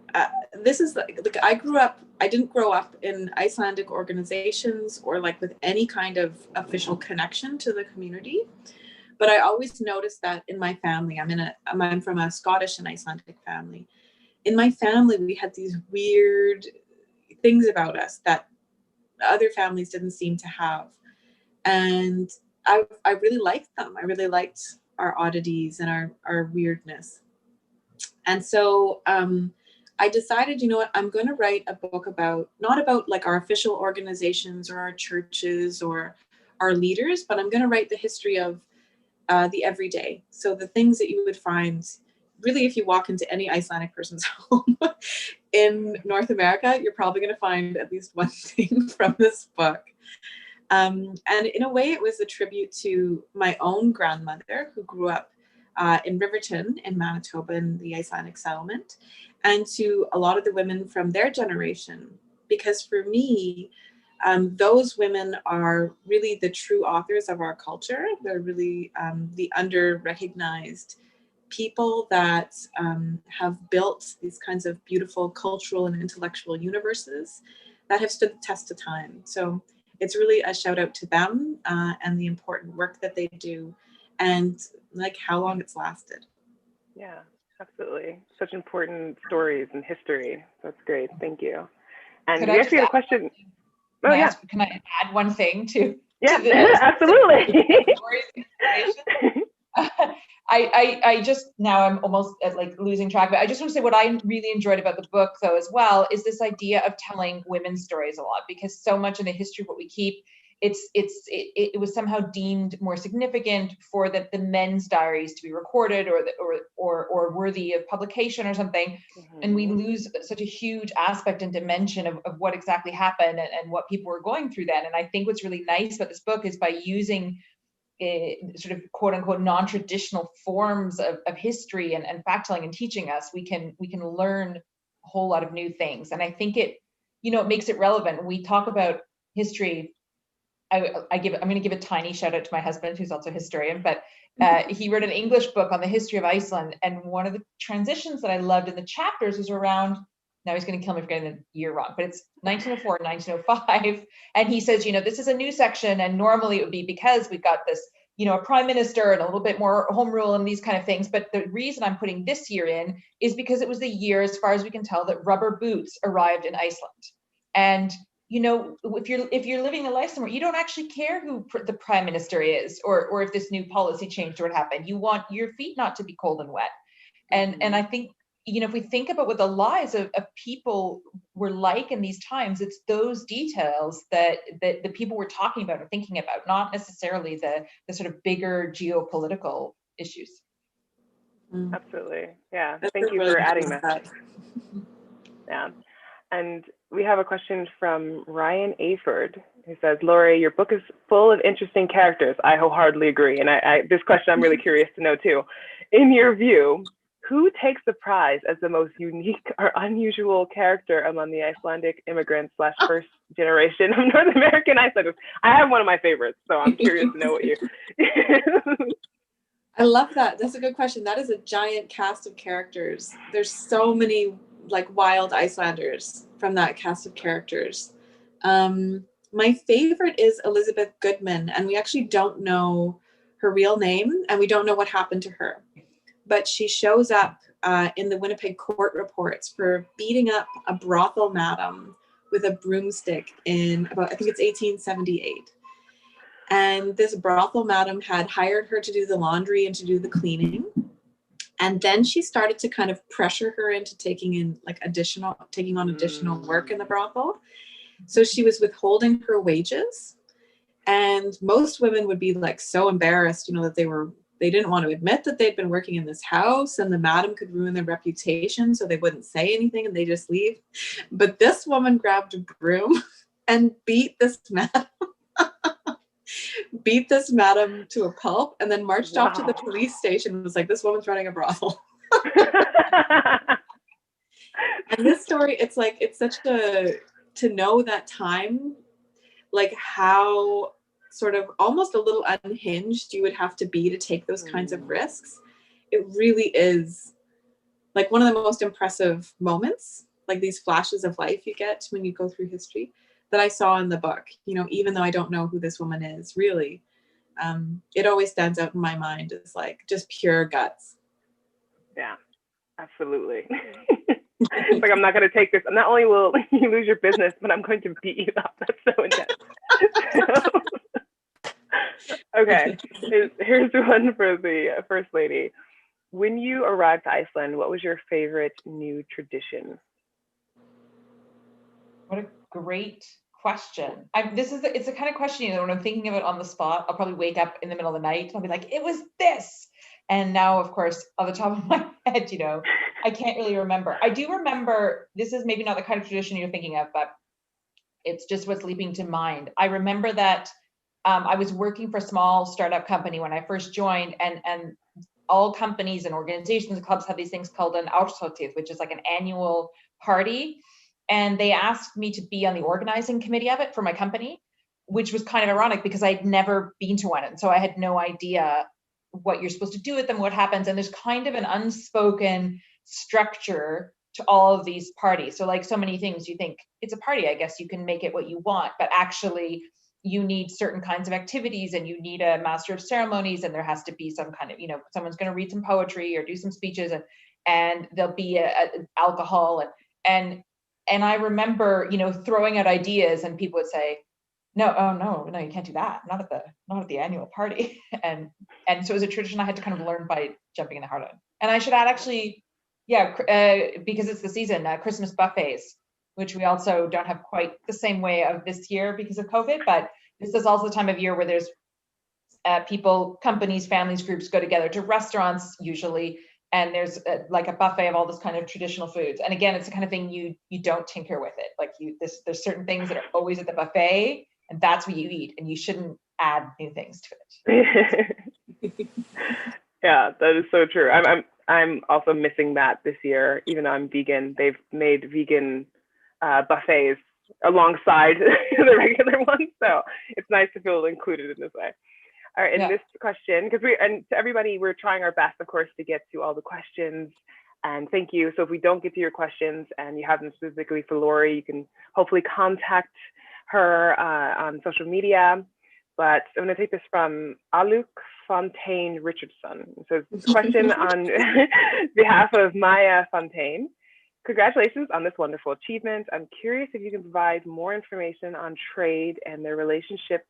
this is like I didn't grow up in Icelandic organizations or like with any kind of official connection to the community. But I always noticed that in my family, I'm from a Scottish and Icelandic family. In my family, we had these weird things about us that other families didn't seem to have. And I really liked them. I really liked our oddities and our weirdness. And so I decided, you know what, I'm going to write a book not about like our official organizations or our churches or our leaders, but I'm going to write the history of the everyday. So the things that you would find, really, if you walk into any Icelandic person's home in North America, you're probably going to find at least one thing from this book. And in a way, it was a tribute to my own grandmother, who grew up in Riverton in Manitoba in the Icelandic settlement, and to a lot of the women from their generation. Because for me, those women are really the true authors of our culture. They're really the under-recognized people that have built these kinds of beautiful cultural and intellectual universes that have stood the test of time. So it's really a shout out to them and the important work that they do and like how long it's lasted. Yeah, absolutely. Such important stories and history. That's great. Thank you. And we actually had a question. Oh, yeah. Can I add one thing to? Yeah, to the, absolutely. I just, now I'm almost like losing track of it. I just want to say what I really enjoyed about the book though as well is this idea of telling women's stories a lot, because so much in the history of what we keep, it was somehow deemed more significant for the men's diaries to be recorded or worthy of publication or something. Mm-hmm. And we lose such a huge aspect and dimension of what exactly happened and what people were going through then. And I think what's really nice about this book is by using sort of quote unquote non-traditional forms of history and fact-telling and teaching us, we can learn a whole lot of new things. And I think it makes it relevant. When we talk about history, I'm going to give a tiny shout out to my husband, who's also a historian, but he wrote an English book on the history of Iceland. And one of the transitions that I loved in the chapters was around, now he's going to kill me for getting the year wrong, but it's 1904 and 1905. And he says, this is a new section. And normally it would be because we've got this, a prime minister and a little bit more home rule and these kind of things. But the reason I'm putting this year in is because it was the year, as far as we can tell, that rubber boots arrived in Iceland. And if you're living a life somewhere, you don't actually care who the prime minister is, or if this new policy changed or what happened. You want your feet not to be cold and wet. And I think, if we think about what the lives of people were like in these times, it's those details that the people were talking about or thinking about, not necessarily the sort of bigger geopolitical issues. Absolutely. Yeah. That's Thank you really for adding that. Yeah. And we have a question from Ryan Aford, who says, Lori, your book is full of interesting characters. I wholeheartedly agree. And this question I'm really curious to know too. In your view, who takes the prize as the most unique or unusual character among the Icelandic immigrants / first generation of North American Icelanders? I have one of my favorites, so I'm curious to know what you... I love that. That's a good question. That is a giant cast of characters. There's so many like wild Icelanders from that cast of characters. My favorite is Elizabeth Goodman, and we actually don't know her real name and we don't know what happened to her, but she shows up in the Winnipeg court reports for beating up a brothel madam with a broomstick in about, I think it's 1878. And this brothel madam had hired her to do the laundry and to do the cleaning. And then she started to kind of pressure her into taking on additional work in the brothel. So she was withholding her wages. And most women would be like so embarrassed, that they didn't want to admit that they'd been working in this house, and the madam could ruin their reputation, so they wouldn't say anything and they just leave. But this woman grabbed a broom and beat this madam to a pulp, and then marched off to the police station and was like, this woman's running a brothel. And this story, it's such to know that time, like how sort of almost a little unhinged you would have to be to take those kinds of risks. It really is like one of the most impressive moments, like these flashes of life you get when you go through history, that I saw in the book. Even though I don't know who this woman is, really, it always stands out in my mind as like just pure guts. Yeah, absolutely. It's like, I'm not going to take this. Not only will you lose your business, but I'm going to beat you up. That's so intense. Okay, here's one for the First Lady. When you arrived to Iceland, what was your favorite new tradition? What a great question. It's the kind of question, when I'm thinking of it on the spot, I'll probably wake up in the middle of the night and I'll be like, it was this. And now, of course, on the top of my head, I can't really remember. I do remember, this is maybe not the kind of tradition you're thinking of, but it's just what's leaping to mind. I remember that I was working for a small startup company when I first joined, and all companies and organizations and clubs have these things called an Árshátíð, which is like an annual party. And they asked me to be on the organizing committee of it for my company, which was kind of ironic because I'd never been to one. And so I had no idea what you're supposed to do with them, what happens. And there's kind of an unspoken structure to all of these parties. So like so many things, you think it's a party, I guess you can make it what you want, but actually you need certain kinds of activities and you need a master of ceremonies, and there has to be some kind of, someone's going to read some poetry or do some speeches, and there'll be a alcohol. And I remember, throwing out ideas, and people would say, no, oh no, you can't do that. Not at the annual party. And so it was a tradition I had to kind of learn by jumping in the heart of it. And I should add actually, because it's the season, Christmas buffets, which we also don't have quite the same way of this year because of COVID, but this is also the time of year where there's people, companies, families, groups go together to restaurants usually, and there's like a buffet of all this kind of traditional foods. And again, it's the kind of thing you don't tinker with it. Like there's certain things that are always at the buffet, and that's what you eat, and you shouldn't add new things to it. Yeah, that is so true. I'm also missing that this year, even though I'm vegan. They've made vegan buffets alongside the regular ones, so it's nice to feel included in this way. All right, in this question, and to everybody, we're trying our best, of course, to get to all the questions, and thank you. So if we don't get to your questions and you have them specifically for Lori, you can hopefully contact her on social media. But I'm going to take this from Aluk Fontaine Richardson. So question on behalf of Maya Fontaine. Congratulations on this wonderful achievement. I'm curious if you can provide more information on trade and the relationship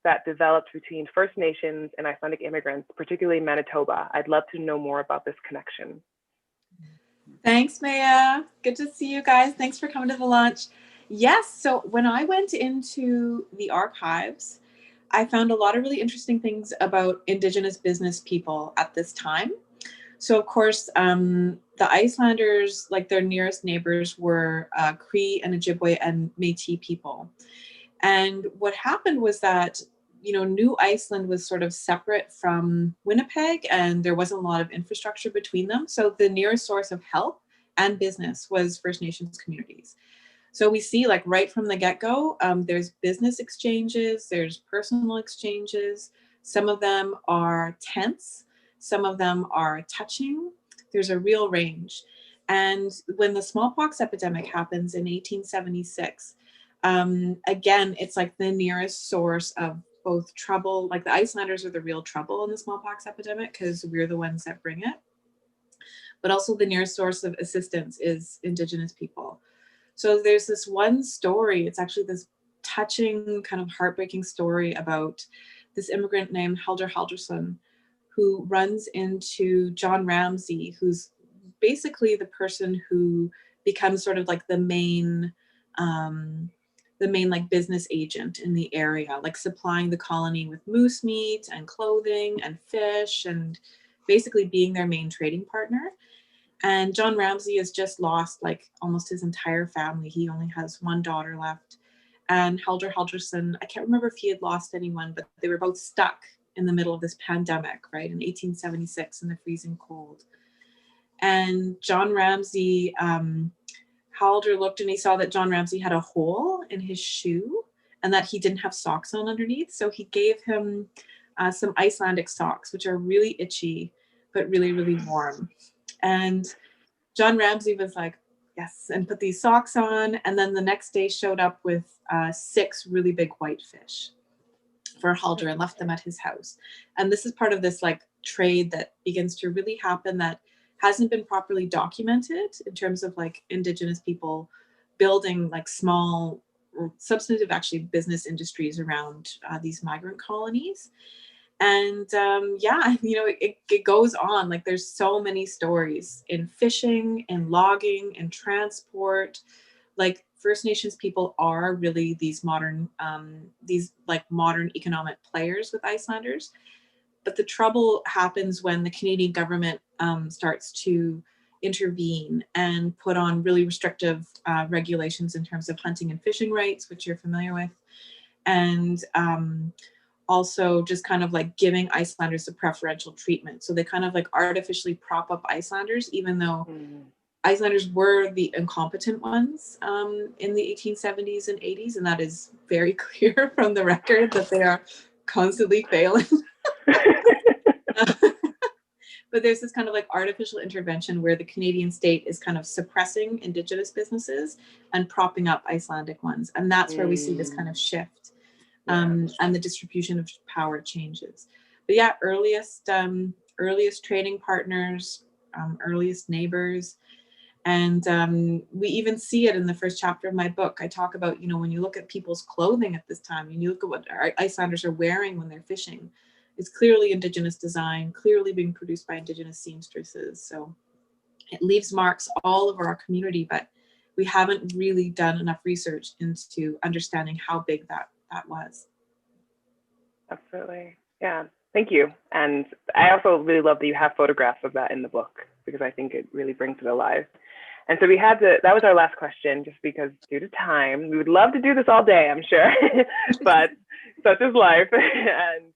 that developed between First Nations and Icelandic immigrants, particularly Manitoba. I'd love to know more about this connection. Thanks, Maya. Good to see you guys. Thanks for coming to the launch. Yes, so when I went into the archives, I found a lot of really interesting things about Indigenous business people at this time. So of course, the Icelanders, like their nearest neighbors, were Cree and Ojibwe and Métis people. And what happened was that, New Iceland was sort of separate from Winnipeg, and there wasn't a lot of infrastructure between them. So the nearest source of help and business was First Nations communities. So we see, like, right from the get-go, there's business exchanges, there's personal exchanges. Some of them are tense, some of them are touching. There's a real range. And when the smallpox epidemic happens in 1876, again, it's like the nearest source of both trouble. Like, the Icelanders are the real trouble in the smallpox epidemic because we're the ones that bring it. but also the nearest source of assistance is Indigenous people. So there's this one story, it's actually this touching, kind of heartbreaking story about this immigrant named Helder Halderson, who runs into John Ramsey, who's basically the person who becomes sort of like the main like business agent in the area, like supplying the colony with moose meat and clothing and fish, and basically being their main trading partner. And John Ramsey has just lost like almost his entire family. He only has one daughter left. And Helder Halderson, I can't remember if he had lost anyone, but they were both stuck in the middle of this pandemic, right, in 1876 in the freezing cold. And John Ramsey, Halder looked and he saw that John Ramsey had a hole in his shoe and that he didn't have socks on underneath. So he gave him some Icelandic socks, which are really itchy, but really, really warm. And John Ramsey was like, yes, and put these socks on. And then the next day showed up with 6 really big whitefish for Halder and left them at his house. And this is part of this like trade that begins to really happen that hasn't been properly documented in terms of like Indigenous people building like small or substantive actually business industries around these migrant colonies. And yeah, you know, it goes on. Like there's so many stories in fishing and logging and transport. Like First Nations people are really these modern economic players with Icelanders. But the trouble happens when the Canadian government starts to intervene and put on really restrictive regulations in terms of hunting and fishing rights, which you're familiar with. And also just kind of like giving Icelanders a preferential treatment. So they kind of like artificially prop up Icelanders, even though Icelanders were the incompetent ones in the 1870s and 80s. And that is very clear from the record that they are constantly failing. But there's this kind of like artificial intervention where the Canadian state is kind of suppressing Indigenous businesses and propping up Icelandic ones. And that's where we see this kind of shift and the distribution of power changes. But yeah, earliest trading partners, earliest neighbors. And we even see it in the first chapter of my book. I talk about, you know, when you look at people's clothing at this time, and you look at what our Icelanders are wearing when they're fishing, it's clearly Indigenous design, clearly being produced by Indigenous seamstresses. So it leaves marks all over our community, but we haven't really done enough research into understanding how big that was. Absolutely. Yeah. Thank you. And I also really love that you have photographs of that in the book, because I think it really brings it alive. And so that was our last question, just because due to time, we would love to do this all day, I'm sure, but such is life. And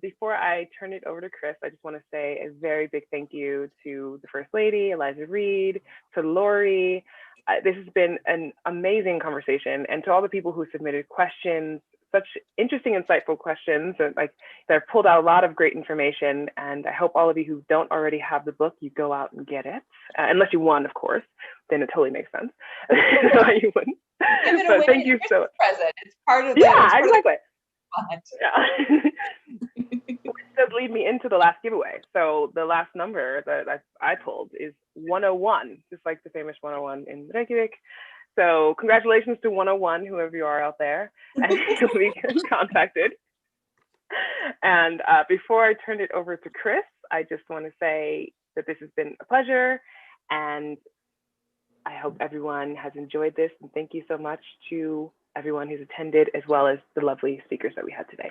before I turn it over to Chris, I just want to say a very big thank you to the First Lady, Eliza Reid, to Lori. This has been an amazing conversation, and to all the people who submitted questions, such interesting, insightful questions, and like they've pulled out a lot of great information. And I hope all of you who don't already have the book, you go out and get it, unless you won, of course, then it totally makes sense. You wouldn't. But thank you so much. Present. It's part of exactly. Yeah. Which does lead me into the last giveaway. So the last number that I pulled is 101, just like the famous 101 in Reykjavik. So congratulations to 101, whoever you are out there, and you'll be contacted. And before I turn it over to Chris, I just want to say that this has been a pleasure, and I hope everyone has enjoyed this. And thank you so much to everyone who's attended, as well as the lovely speakers that we had today.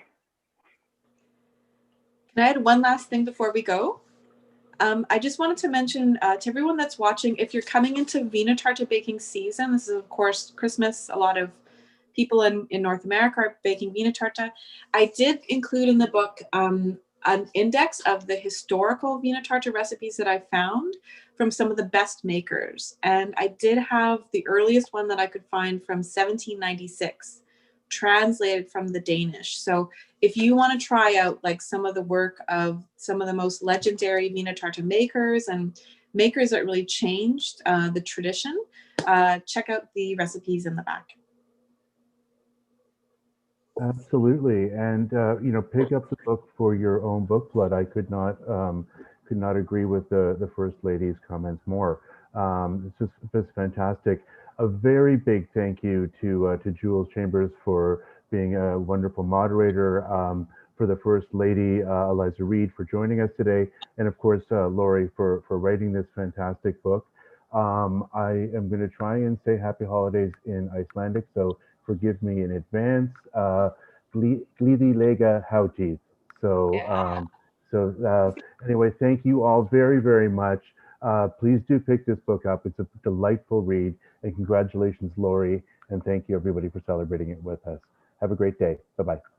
Can I add one last thing before we go? I just wanted to mention to everyone that's watching, if you're coming into Wienertarta baking season, this is of course Christmas, a lot of people in North America are baking Wienertarta. I did include in the book an index of the historical Wienertarta recipes that I found from some of the best makers. And I did have the earliest one that I could find from 1796, translated from the Danish. So if you want to try out like some of the work of some of the most legendary Wienertarta makers and makers that really changed the tradition, check out the recipes in the back. Absolutely, and you know, pick up the book for your own book club. I could not could not agree with the First Lady's comments more. It's just fantastic. A very big thank you to Jules Chambers for being a wonderful moderator, for the First Lady, Eliza Reid, for joining us today, and of course, Laurie for writing this fantastic book. I am going to try and say happy holidays in Icelandic, so forgive me in advance. Gleði lega hátíð. So anyway, thank you all very, very much. Please do pick this book up. It's a delightful read, and congratulations, Laurie, and thank you everybody for celebrating it with us. Have a great day. Bye-bye.